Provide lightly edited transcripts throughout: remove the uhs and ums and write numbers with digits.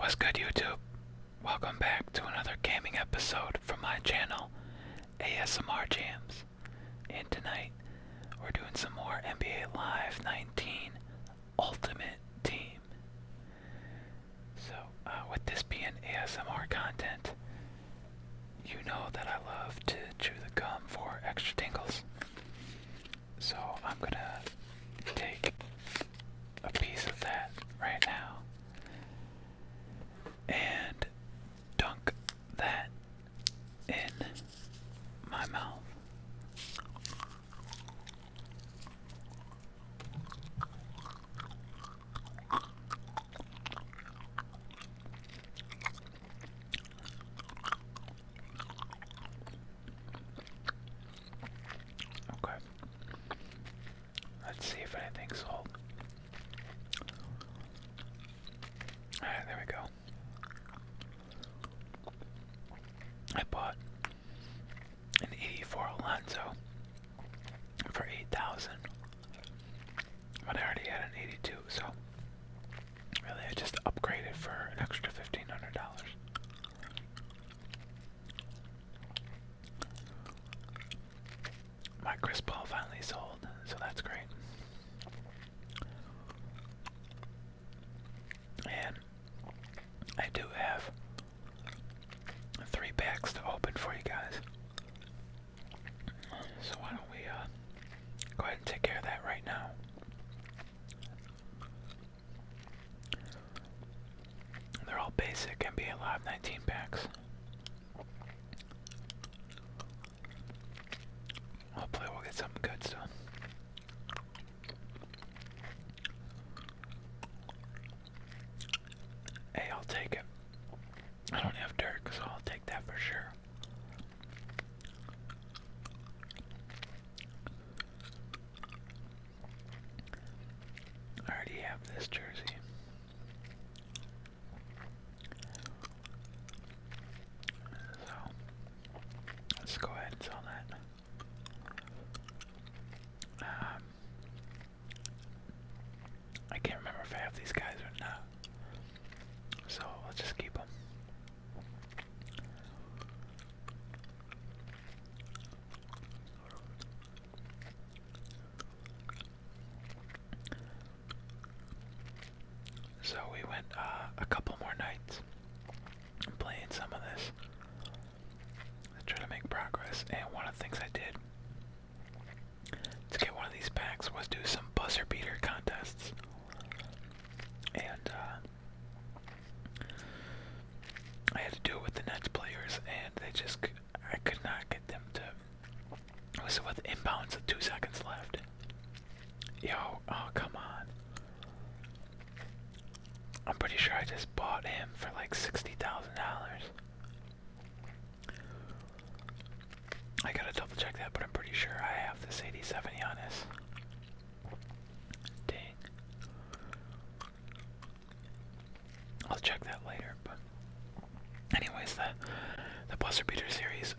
What's good, YouTube? Welcome back to another gaming episode from my channel, ASMR Jams. And tonight, we're doing some more NBA Live 19 Ultimate Team. So, with this being ASMR content, you know that I love to chew the gum for extra tingles. So, I'm gonna take a piece of that right now and dunk that in my mouth. Okay. Let's see if anything's sold. Alright, there we go. I bought an 84 Alonzo for $8,000, but I already had an 82, so really I just upgraded for an extra $1,500. My Chris Paul finally sold, so that's great. And I do have 3 packs to open for you guys. So why don't we go ahead and take care of that right now. They're all basic NBA Live 19 packs. Hopefully we'll get something good still. Hey, I'll take it. I don't have Dirk, so I'll take that for sure. I already have this jersey. So, let's go ahead and sell that. I can't remember if I have these guys or not. So, let's just keep them. So we went a couple more nights playing some of this to try to make progress, and one of the things I did to get one of these packs was do some buzzer beater contests. And I had to do it with the Nets players, and I could not get them to. It was with inbounds with 2 seconds left. Yo, oh come on. I'm pretty sure I just bought him for like $60,000. I gotta double check that, but I'm pretty sure I have this 87 Giannis. Dang. I'll check that later, but anyways, the buzzer beater series,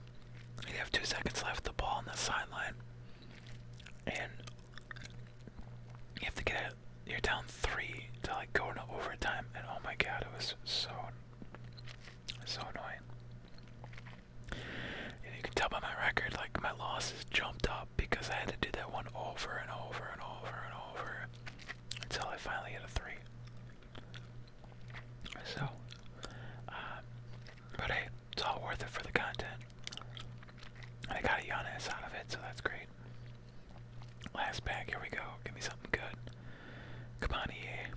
you have 2 seconds left, the ball on the sideline, and you have to get it. You're down 3 to like go into overtime, and oh my god, it was so annoying. And you can tell by my record, like my losses jumped up because I had to do that one over and over and over and over until I finally hit a 3. So, but hey, it's all worth it for the content. And I got a Giannis out of it, so that's great. Last pack, here we go. Give me something good. Come on, EA.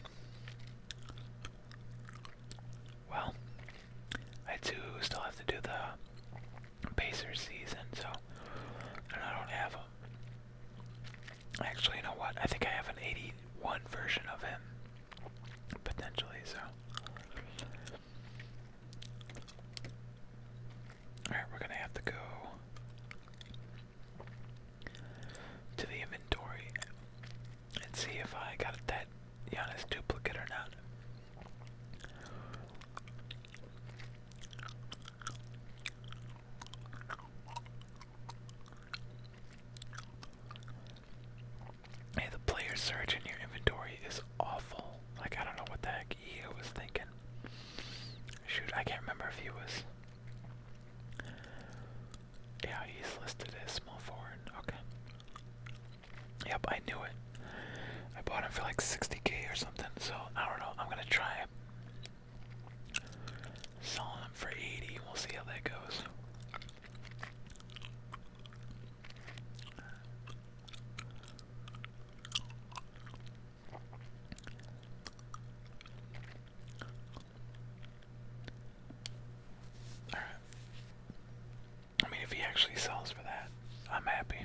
actually sells for that, I'm happy.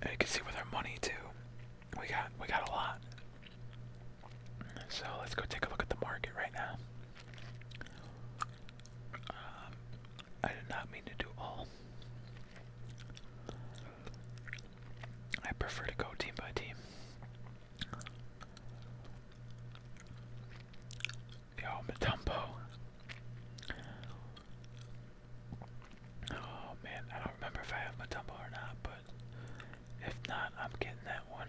And you can see with our money too, we got a lot. So let's go take a look at the market right now. I did not mean to do all. I prefer to go team by team. Yo, Matumbo. Oh man, I don't remember if I have Matumbo or not, but if not, I'm getting that one.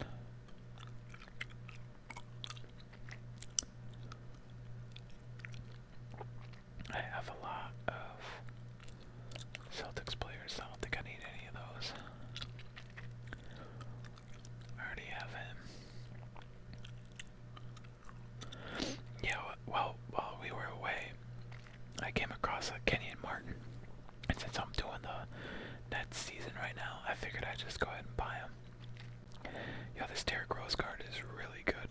I have a lot of Celtics players. I don't think I need any of those. I already have him. Yeah, well, while we were away, I came across a Kenyon Martin. And since I'm doing the Nets season right now, I figured I'd just go ahead and buy him. Yo, this Derrick Rose card is really good.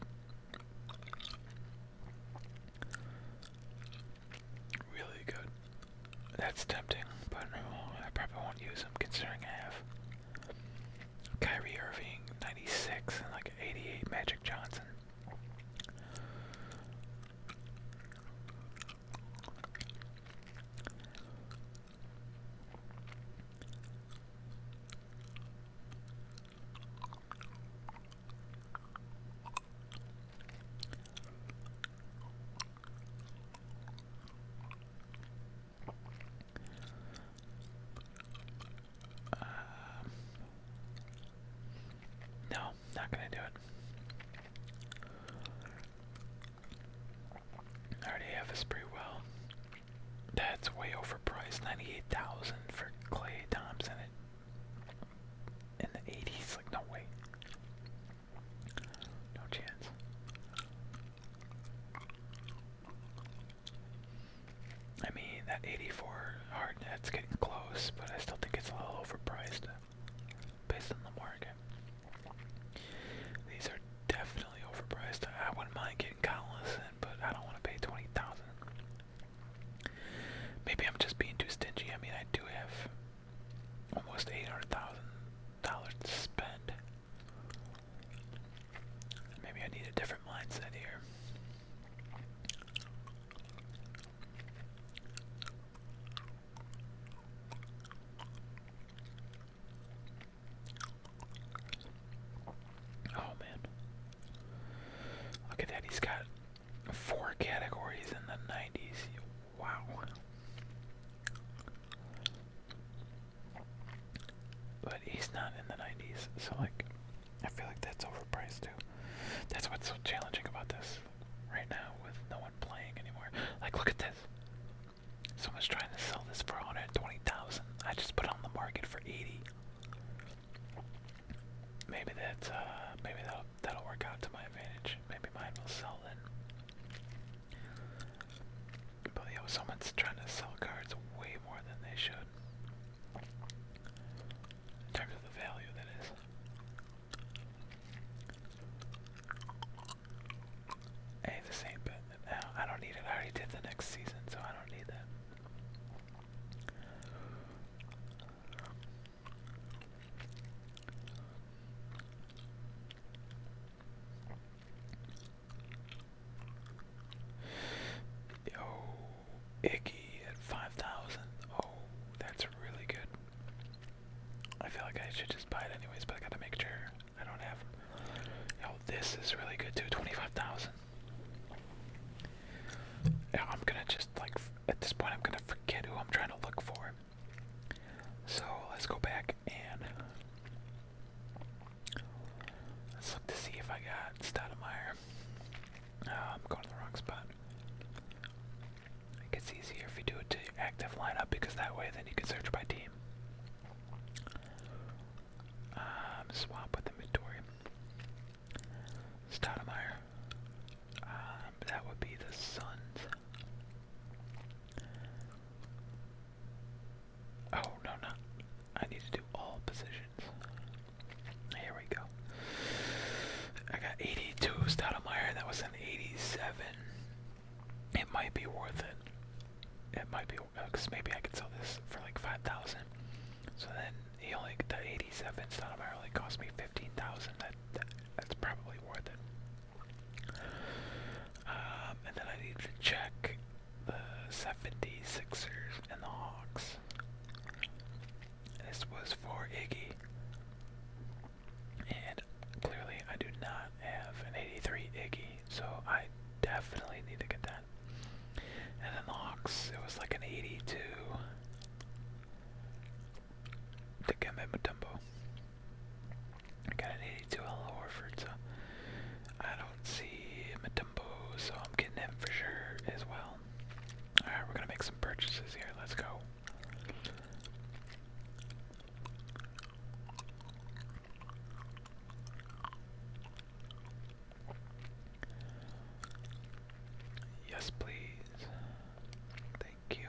Really good. That's tempting, but I probably won't use him considering I have Kyrie Irving, 96, and like 88 Magic Johnson. No, not gonna do it. I already have his pretty well. That's way overpriced. 98,000 for Klay Thompson in the 80s. Like, no way. No chance. I mean, that 84 hard net's getting close, but I still think it's a little overpriced based on the market. These are definitely overpriced. I wouldn't mind getting Collison, but I don't want to pay 20,000. Maybe I'm just being too stingy. I mean, I do have almost $800,000 to spend. Maybe I need a different mindset here. Oh man. Look at that, he's got 4 categories in the 90s. Wow. But he's not in the 90s, so like, I feel like that's overpriced too. That's what's so challenging about this right now with no one playing anymore. Like, look at this. Someone's trying to sell this for 120,000. I just put it on the market for 80. Maybe that'll work out to my advantage. Maybe mine will sell then. But yo, someone's trying to sell cards way more than they should. In terms of the value, that is. Hey, the same bet. I don't need it. I already did the next season, so I don't need that. Yo, Icky at 5,000. Oh, that's really good. I feel like I should just buy it anyways, but I gotta make sure I don't have. Yo, this is really good too. 25,000. Yeah, I'm gonna just like at this point I'm gonna forget who I'm trying to look for. So let's go back and let's look to see if I got Stoudemire. I'm going to the wrong spot. It gets easier if you do it to your active lineup because that way then you can search by team. Swap with inventory. Stoudemire. That would be the Suns. Oh, no, not. I need to do all positions. Here we go. I got 82 Stoudemire, that was an 87. It might be worth it. it might be, because maybe I could sell this for like 5,000. So then he only, the 87 Stoudemire only cost me 15,000. That's probably worth it. And then I need to check the 76ers and the Hawks. This was for Iggy. And clearly I do not have an 83 Iggy, so I definitely need to get that. And then the Hawks, it was like an 82 to get Mutombo. I got an 82 on Horford, so I don't see Mutombo, so I'm getting him for sure as well. Alright, we're gonna make some purchases here. Let's go. Yes, please. Thank you.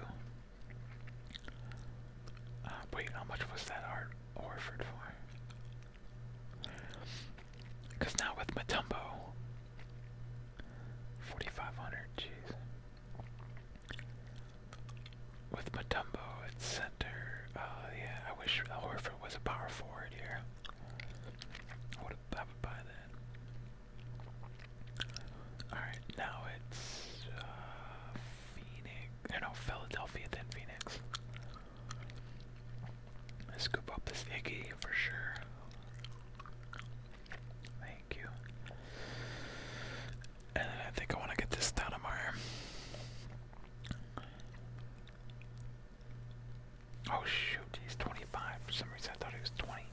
Wait, how much was that Horford for? Because now with Mutombo, 4,500, jeez. With Mutombo at center, yeah, I wish Horford was a power forward here. I would buy that. Alright, now it's Phoenix, no, Philadelphia, then Phoenix. Let's scoop up this Iggy for sure. Thank you. And then I think I want to get this Stoudemire. Oh shoot, he's 25. For some reason I thought he was 20.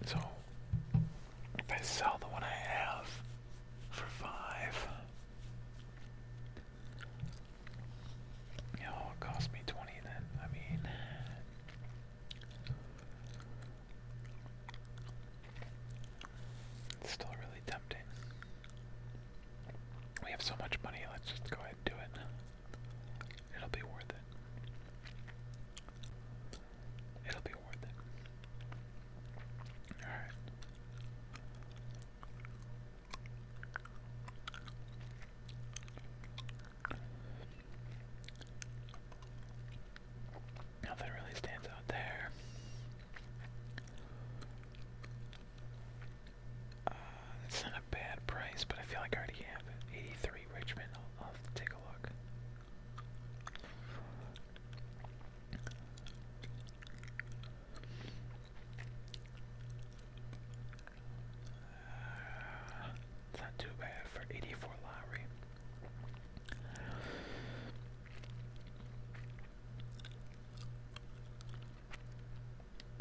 So, if I sell the one I have for 5, you know, it cost me 20 then. I mean, it's still really tempting. We have so much money, let's just go ahead and do it. It'll be worth it. It'll be worth it. Alright. Nothing really stands out there. It's not a bad price, but I feel like I already have it. 83 Richmond. I'll have to take a look. It's not too bad for 84 Lowry.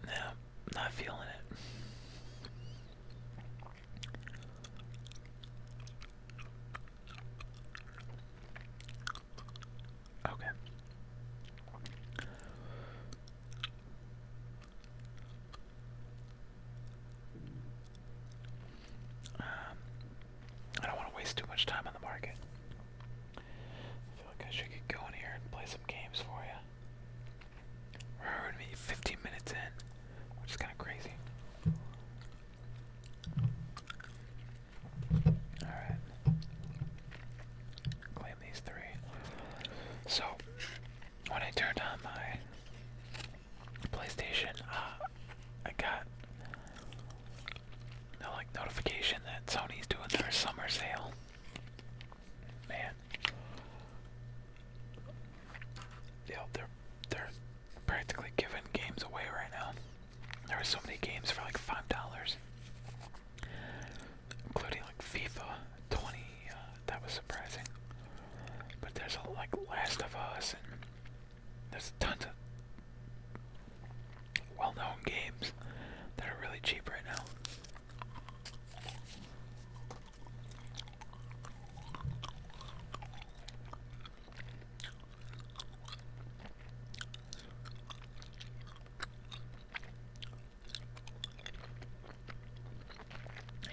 No, not feeling it. Okay. I don't want to waste too much time on the market. I feel like I should get going here and play some games for you. We're already 15 minutes in, which is kind of crazy. Alright. Claim these 3. So, when I turned on my PlayStation, I got a notification that Sony's doing their summer sale. Man. Yeah, they're practically giving games away right now. There are so many games for like $5, including like FIFA 20. That was surprising. But there's like Last of Us, and there's tons of well-known games that are really cheap right now.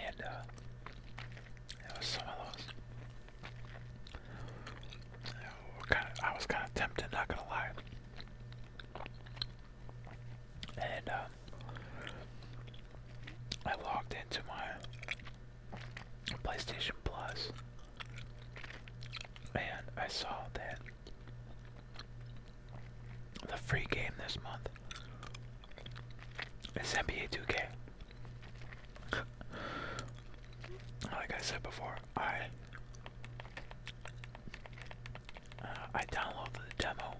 And there was some of those. I was kind of tempted, not gonna lie. And I logged into my PlayStation Plus, I saw that the free game this month is NBA 2K. Like I said before, I downloaded the demo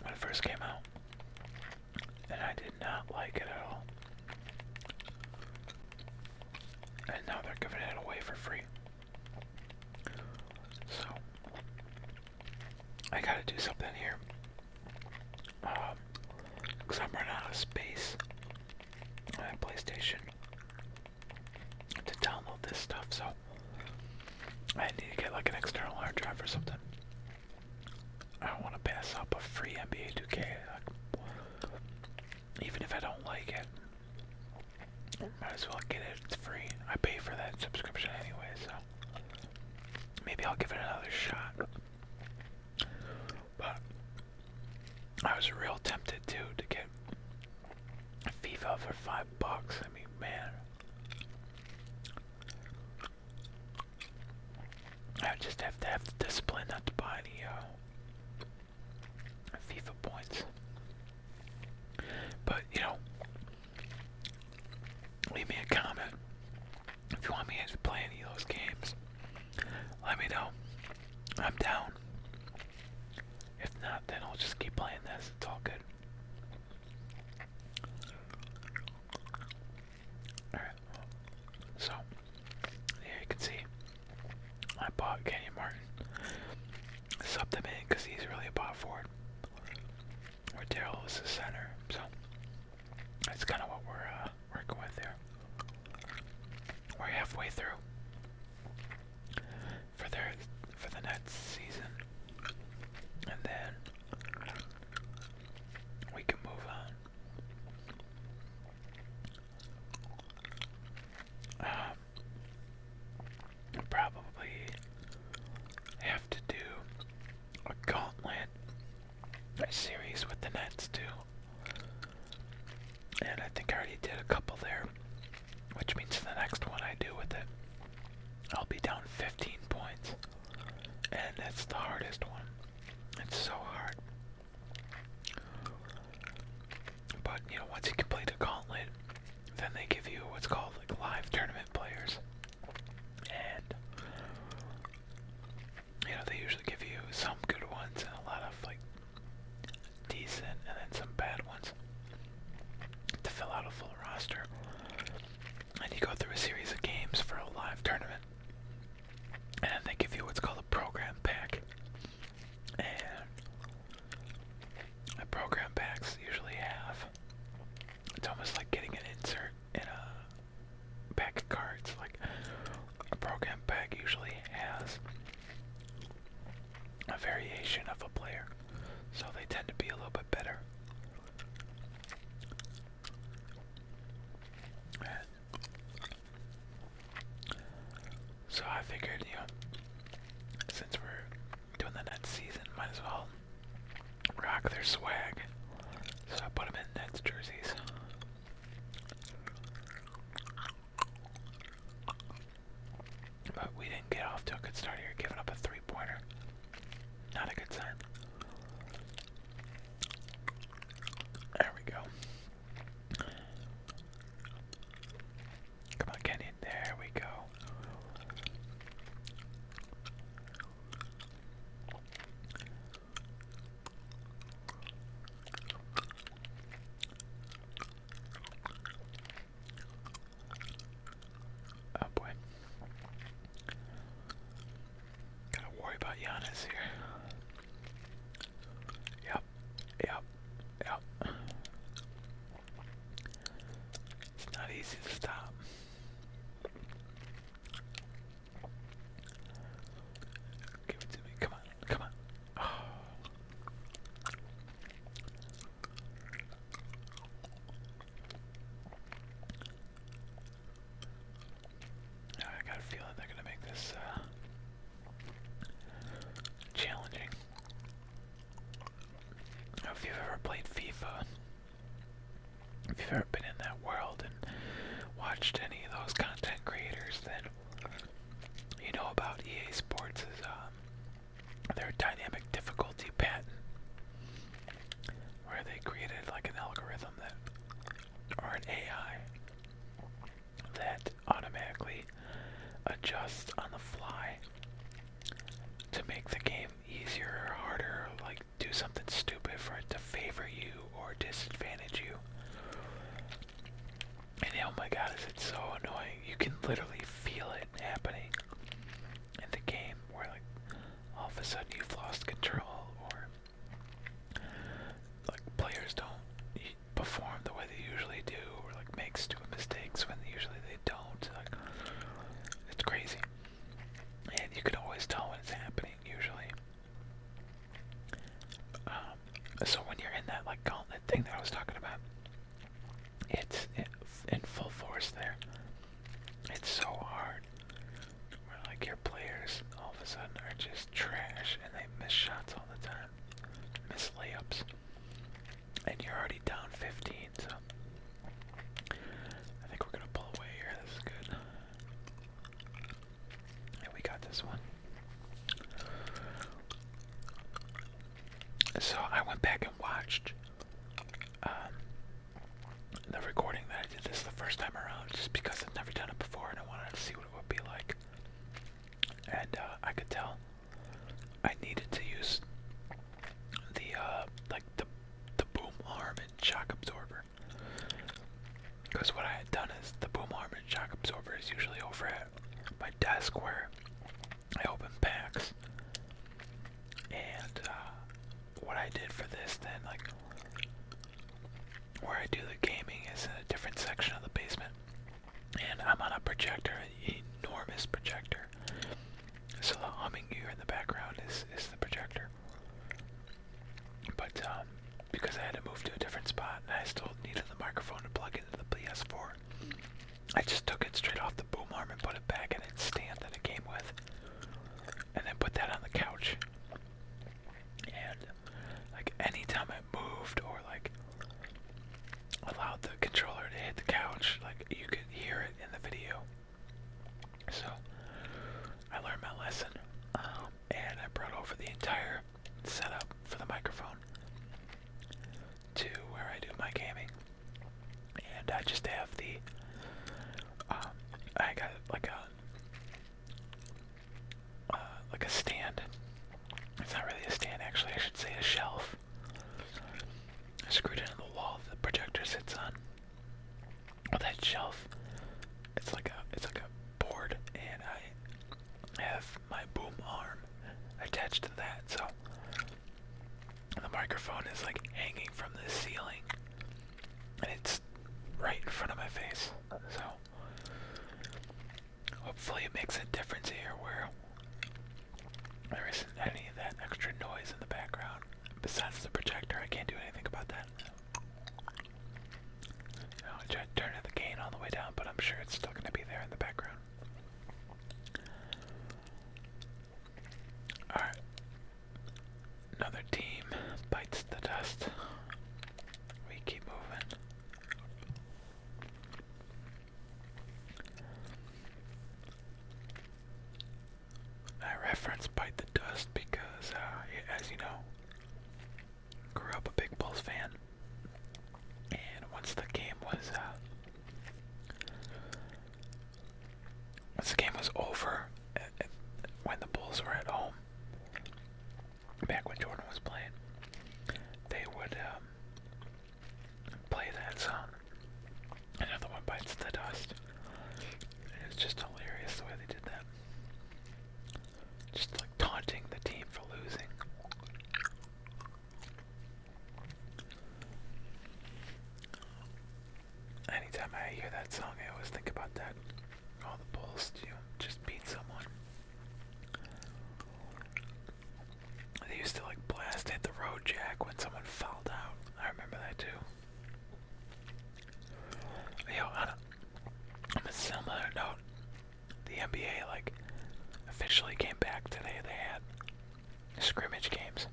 when it first came out, and I did not like it at all. And now they're giving it away for free. So I gotta do something here. Because I'm running out of space on my PlayStation to download this stuff, so I need to get like an external hard drive or something. I don't want to pass up a free NBA 2K, even if I don't like it. Might as well get it, it's free. I pay for that subscription anyway, so maybe I'll give it another shot. But I was real tempted too to get FIFA for $5. I mean, man, I just have to have the discipline not to buy any FIFA points. But you know, leave me a comment if you want me to play any of those games. Let me know. I'm down. If not, then I'll just keep playing this. It's all good. Alright. So, here you can see I bought Kenyon Martin. Subbed him in because he's really a bot forward. Where Daryl is the center. So, that's kind of what we're working with there. We're halfway through for the Nets season, and then we can move on. Probably have to do a Gauntlet series with the Nets too, and I think I already did a couple there, which means the next one I do with it, I'll be down 15 points, and that's the hardest one. It's so hard. But, you know, once you complete the Gauntlet, then they give you what's called, like, live tournament players. And, you know, they usually give you some good ones and a lot of, like, decent and then some bad ones to fill out a full roster. And you go through a series of games for a live tournament. And then they give you what's called a program pack. And the program packs usually have, it's almost like getting an insert in a pack of cards. Like, a program pack usually has a variation of a player, so they tend to be a little bit better. And so I figured, you know, since we're doing the Nets season, might as well rock their swag. So I put them in Nets jerseys. But we didn't get off to a good start here, giving up a three-pointer. Not a good sign. There we go. Come on, Kenny. There we go. Oh boy. Gotta worry about Giannis here. Yep. It's not easy to stop. Give it to me. Come on. Oh. I got a feeling they're gonna make this challenging. If you've ever played FIFA, if you've ever been in that world and watched any of those content creators, then you know about EA Sports can literally feel it happening in the game, where like all of a sudden you've lost control, or like players don't perform the way they usually do, or like make stupid mistakes when usually they don't. Like, it's crazy, and you can always tell when it's happening usually. So when you're in that like gauntlet thing that I was talking about, it's in full force there. It's so hard. Where like your players all of a sudden are just trash and they miss shots all the time, miss layups, and you're already down 15. So I think we're gonna pull away here. This is good. And we got this one. So I went back and watched the recording that I did this the first time around, just because I've never done it before and I wanted to see what it would be like. And I could tell I needed to use the like the boom arm and shock absorber, because what I had done is the boom arm and shock absorber is usually over at my desk where I open packs. And what I did for this then, like where I do the gaming, is in a different section of the basement, and I'm on a projector, an enormous projector. So the humming you hear in the background is the projector. But because I had to move to a different spot and I still needed the microphone to plug into the PS4, I just took it straight off the boom arm and put it back in its stand that it came with, and then put that on the couch. And like anytime I moved or like allowed the controller to hit the couch, like you could hear it in the video. So I learned my lesson, and I brought over the entire setup for the microphone to where I do my gaming. And I just have the I got like a stand. It's not really a stand, actually. I should say a shelf. I screwed it in the wall the projector sits on. Well, that shelf, it's like a board, and I have my boom arm attached to that. So the microphone is like hanging from the ceiling, and it's right in front of my face. So hopefully it makes a difference here where there isn't any of that extra noise in the background. Besides the projector, I can't do anything about that. I tried turning the gain all the way down, but I'm sure it's still going to be there in the background. Alright. Another team bites the dust. We keep moving. I reference Bite the Dust because, as you know, grew up a big Bulls fan, and once the game was over, when the Bulls were at home, back when Jordan was playing, they would play that song. Another one bites the dust. It's just hilarious the way they did that. Just like taunting the team for losing. Anytime I hear that song, I always think about that. All the Bulls, just beat someone. They used to like blast hit the road jack when someone fouled out. I remember that too. Yo, on a similar note, the NBA like officially came back today. They had scrimmage games.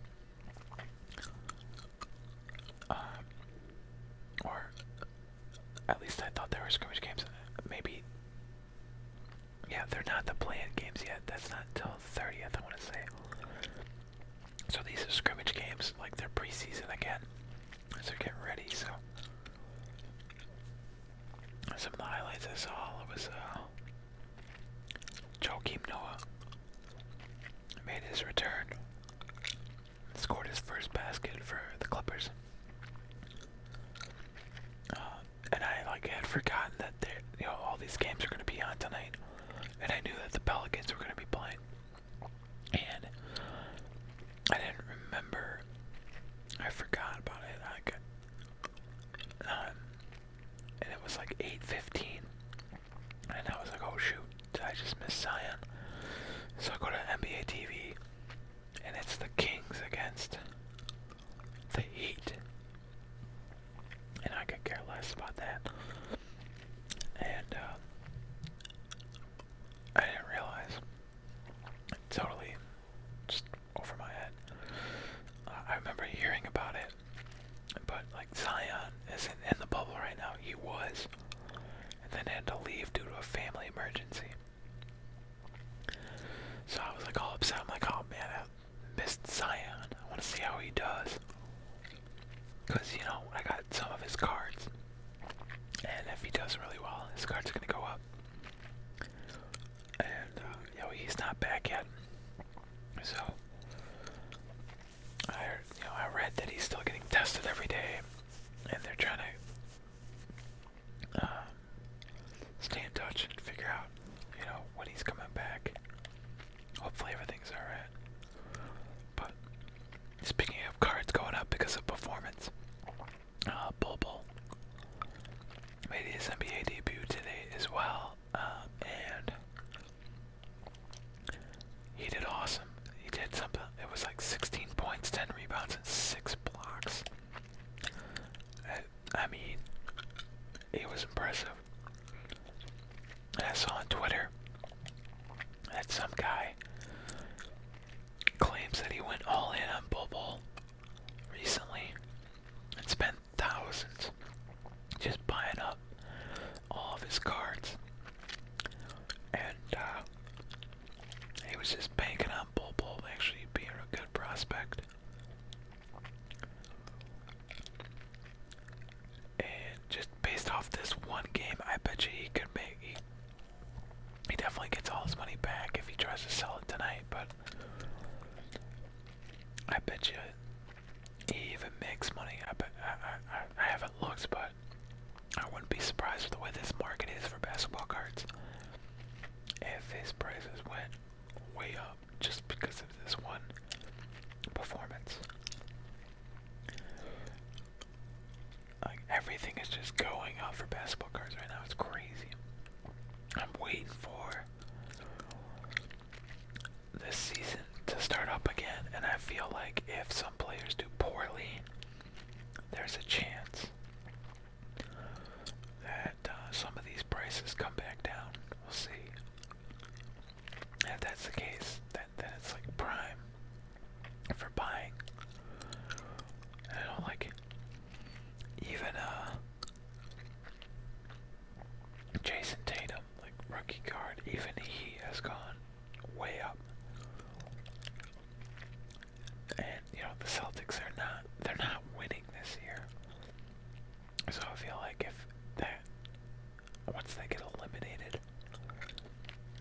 Or at least I thought there were scrimmage games. Maybe. Yeah, they're not the play-in games yet. That's not until the 30th, I want to say. So these are scrimmage games, like they're preseason again. So they're getting ready, so. Some of the highlights I saw, it was, Joakim Noah made his return. Scored his first basket for the Clippers. And I had forgotten that all these games are going to be on Gauntlet tonight, and I knew that the Pelicans were going to be playing, and I didn't remember. I forgot about it. And it was like 8:15, and I was like, oh shoot, did I just miss Zion? So I go to NBA TV, and it's the Kings against the Heat, and I could care less about that. And I didn't realize, totally just over my head. I remember hearing about it, but like Zion isn't in the bubble right now. He was, and then had to leave due to a family emergency. So I was like all upset. I'm like, oh man, I missed Zion. I want to see how he does, because you know I got some of his cards, and if he does really well, his cards are gonna go up. And you know, he's not back yet, so I read that he's still getting tested every day, and they're trying to stay in touch and figure out, you know, when he's coming back. Hopefully everything's alright. But speaking of cards going up because of performance, Bulbul made his NBA debut today as well, and he did awesome. He did something. It was like 16 points, 10 rebounds, and 6 blocks. I mean, it was impressive. And I saw on Twitter that some guy claims that he went all in on Bulbul recently and spent thousands just buying up all of his cards. And he was just banking on Bulbul actually being a good prospect. And just based off this one game, I bet you he could make. He definitely gets all his money back if he tries to sell it tonight, but I bet you he even makes money. I haven't looked, but I wouldn't be surprised with the way this market is for basketball cards if his prices went way up just because of this one performance. Like, everything is just going up for basketball cards right now. It's crazy. I'm waiting for this season to start up again, and I feel like if some players do poorly, there's a chance that some of these prices come back down. We'll see. And if that's the case, then it's like prime for buying. I don't like even Jason Tatum, like rookie card, even he has gone way up. And you know, the Celtics they're not winning this year. So I feel like if once they get eliminated,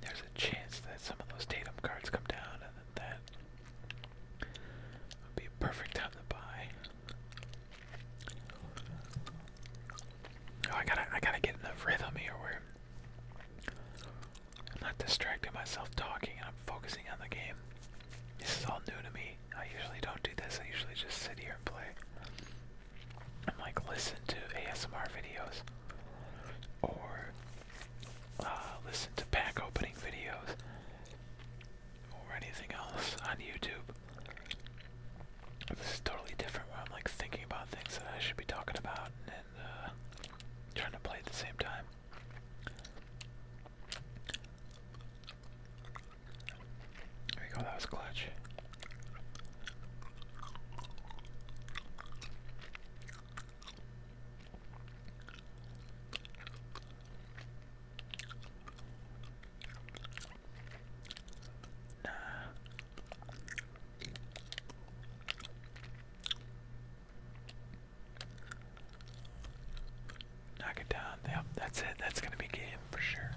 there's a chance that some of those Tatum cards come down, and that would be a perfect time to buy. Oh, I gotta get in the rhythm here where I'm not distracting myself talking and I'm focusing on the game. This is all new to me. I usually don't do this. I usually just sit here and play. And like listen to ASMR videos or listen to pack opening videos or anything else on YouTube. This is totally different where I'm like thinking about things that I should be talking about and trying to play at the same time. There we go, that was clutch. Knock it down. Yep, that's it. That's gonna be game for sure.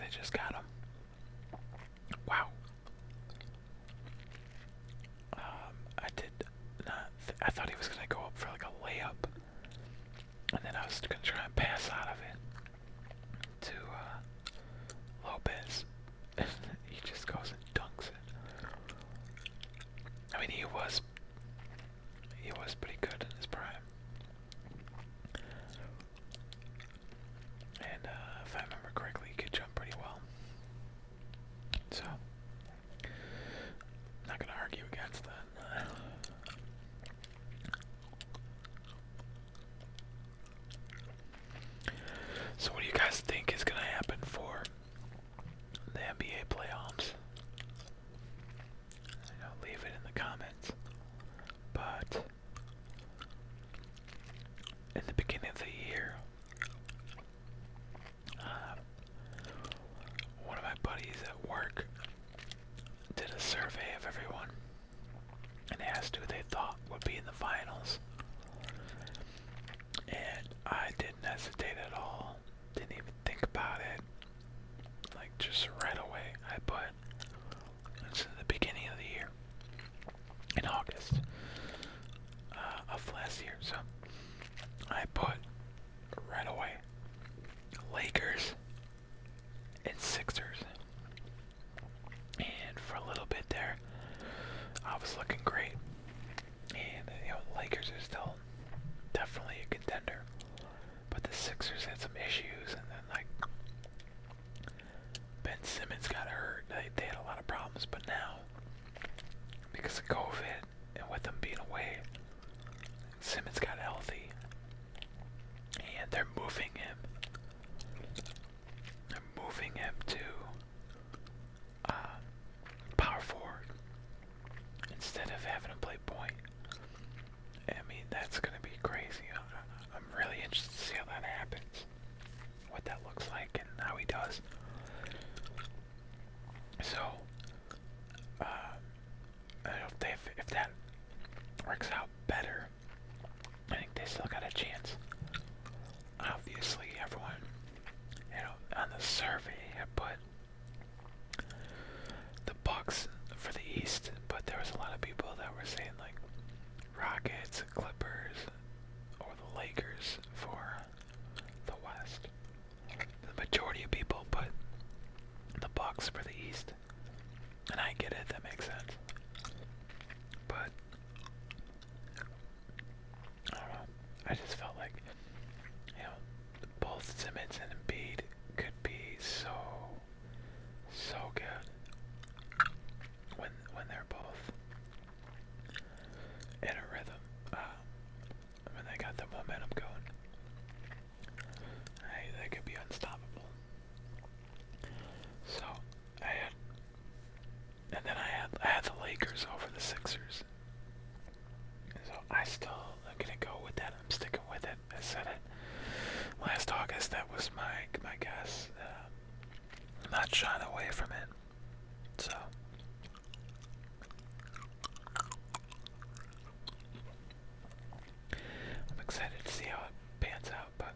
they just got him. Wow. I did not. I thought he was gonna go up for like a layup, and then I was gonna try and pass out of it to Lopez. He just goes and dunks it. I mean, he was pretty good in his prime. And if I remember correctly, he could jump pretty well. So, not gonna argue against that. So what do you guys think is gonna happen for the NBA playoffs? Leave it in the comments. But in the beginning of the year, one of my buddies at work did a survey of everyone and asked who they thought would be in the finals. And I didn't hesitate at all. Didn't even think about it. Like, just right away, I put, it's in the beginning of the year, in August of last year, so I put right away Lakers and Sixers. And for a little bit there, I was looking great. And the Lakers are still definitely a contender, but the Sixers had some issues, and then like Ben Simmons got hurt. They had a lot of problems, but now because of COVID and with them being away, Simmons got healthy, and they're moving him. They're moving him to power forward instead of having him play point. I mean, that's gonna be crazy. I'm really interested to see how that happens, what that looks like, and how he does. So, I don't know if that works out better. I think they still got a chance. Obviously, everyone, on the survey had put the Bucks for the East, but there was a lot of people that were saying like Rockets, Clippers, or the Lakers for the West. The majority of people put the Bucks for the East, and I get it, that makes sense. But I don't know. I just felt like, both Simmons and Embiid could be so good when they're both in a rhythm. When they got the momentum going, they could be unstoppable. So and then I had the Lakers over the Sixers. So I still am gonna go with that. I'm sticking with it. I said it last August. That was my guess. I'm not shying away from it. So I'm excited to see how it pans out. But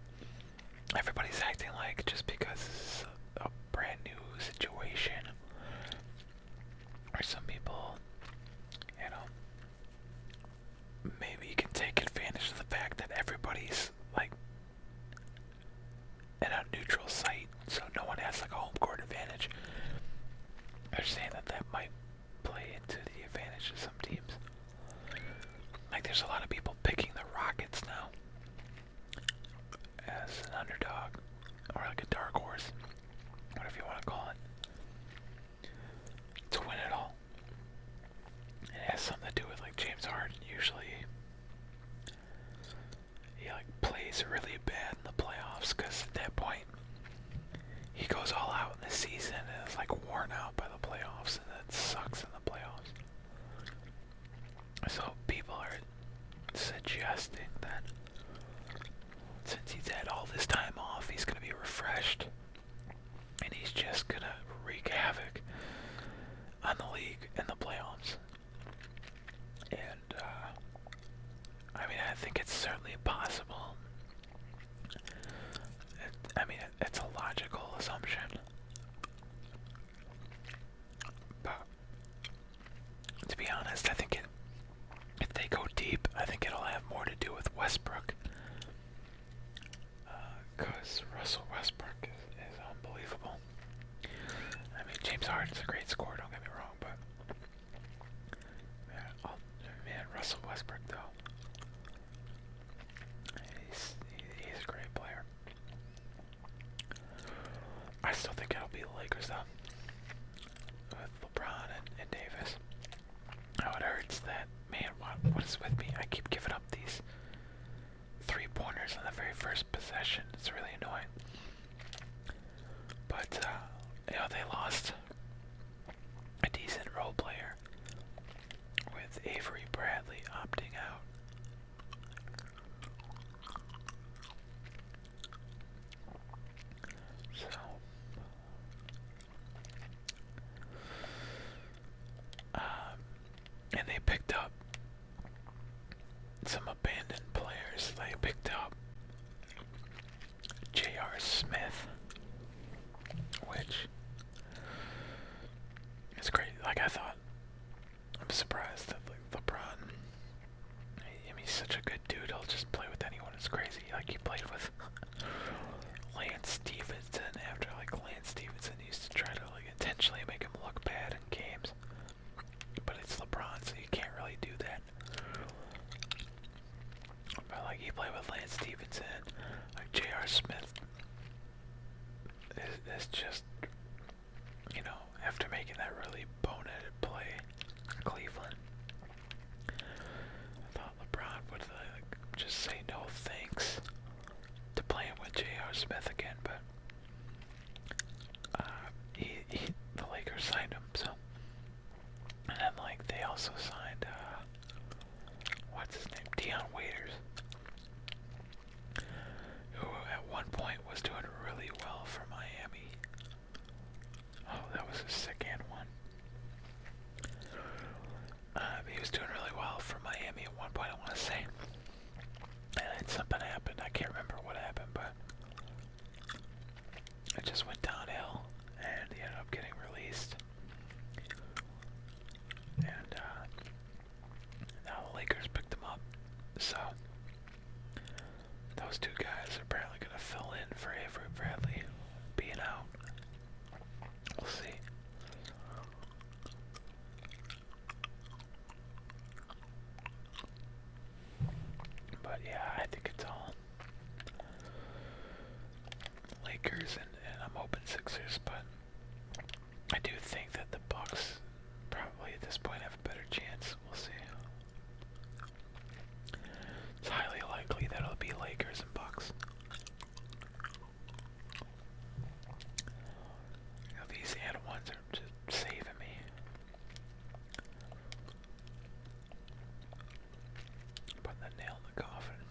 everybody's acting like just because this is a brand new situation, or some people, maybe you can take advantage of the fact that everybody's like in a neutral site, so no one has like a home court advantage. They're saying that might play into the advantage of some teams. Like, there's a lot of people picking the Rockets now as an underdog, or like a dark horse, whatever you want to call it, to win it all. It has something to do with like James Harden. Usually he like plays really bad in the playoffs, because at that point he goes all out in the season and is like worn out by the playoffs, and that sucks in the playoffs. So people are suggesting that since he's had all this time off, he's gonna be refreshed and he's just gonna wreak havoc on the league in the playoffs. And I mean, I think it's certainly possible. I mean, it's a logical assumption game's hard. It's a great score, don't get me wrong, but man, Russell Westbrook though, he's a great player. I still think it'll be the Lakers though, with LeBron and Davis. Oh, it hurts that, man, what is with me? I keep giving up these three-pointers on the very first possession. It's really annoying. But, you know, they lost a decent role player with Avery Bradley opting out. So, and they picked up some abandoned players. They picked up J.R. Smith, which is great. Like, I thought, I'm surprised that like LeBron, I mean, he's such a good dude. He'll just play with anyone. It's crazy. Like, he played with Lance Stevenson after like Lance Stevenson used to try to like intentionally make him look bad in games. But it's LeBron, so you can't really do that. But like, he played with Lance Stevenson, like J.R. Smith is just, you know, after making that really boneheaded play in Cleveland, I thought LeBron would like just say no thanks to playing with J.R. Smith again, but the Lakers signed him, so. And then like they also signed what's his name? Dion Waiters, who at one point was doing really well for Miami. Oh, that was a sick and one. He was doing really well for Miami at one point, I want to say. And then something happened. I can't remember what happened, but it just went downhill, and he ended up getting released. And now the Lakers picked him up. So those two guys are apparently going to fill in for Avery Bradley being out. We'll see. But yeah, I think it's all Lakers, and I'm hoping Sixers, but I do think that the Bucks probably at this point have a better chance. We'll see. It's highly likely that it'll be Lakers and Bucks. You know, these and ones are just saving me. Putting the nail in the coffin.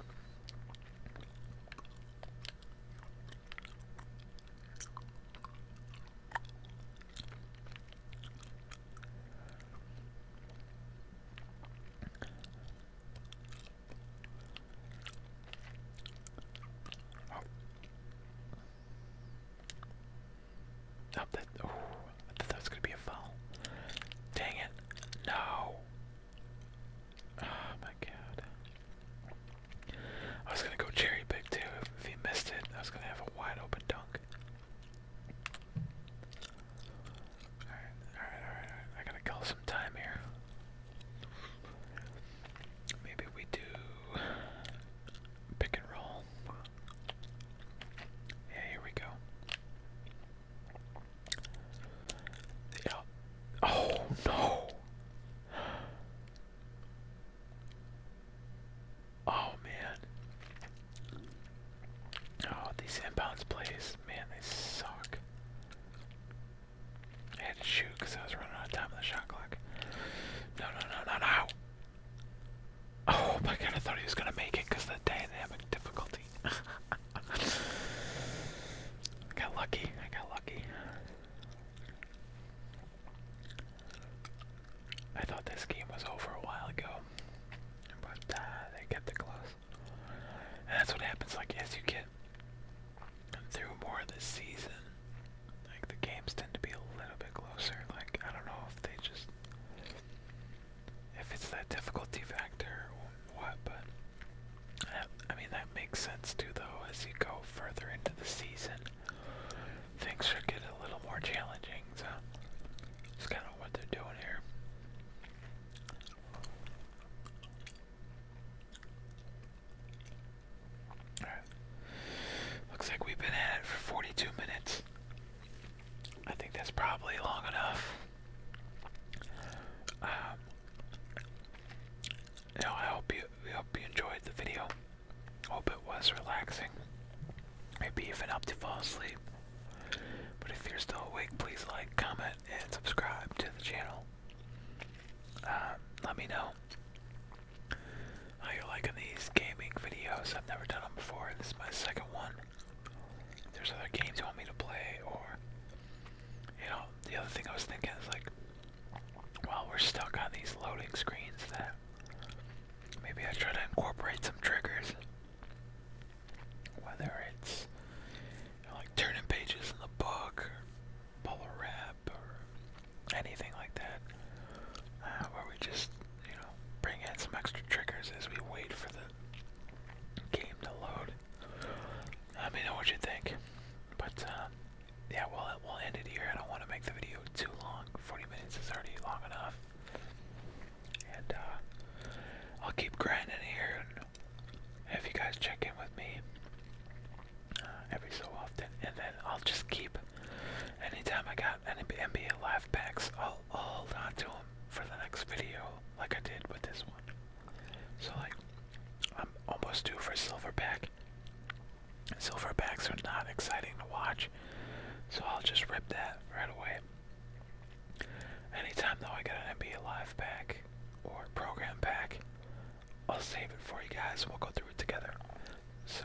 yeah, we'll end it here. I don't want to make the video too long. 40 minutes is already long enough. And I'll keep grinding here and have you guys check in with me every so often. And then I'll just keep, anytime I got any NBA Live packs, I'll hold on to them for the next video like I did with this one. So like, I'm almost due for silver pack. Silver packs are not exciting to watch, so I'll just rip that right away. Anytime though I get an NBA Live pack or program pack, I'll save it for you guys. We'll go through it together. So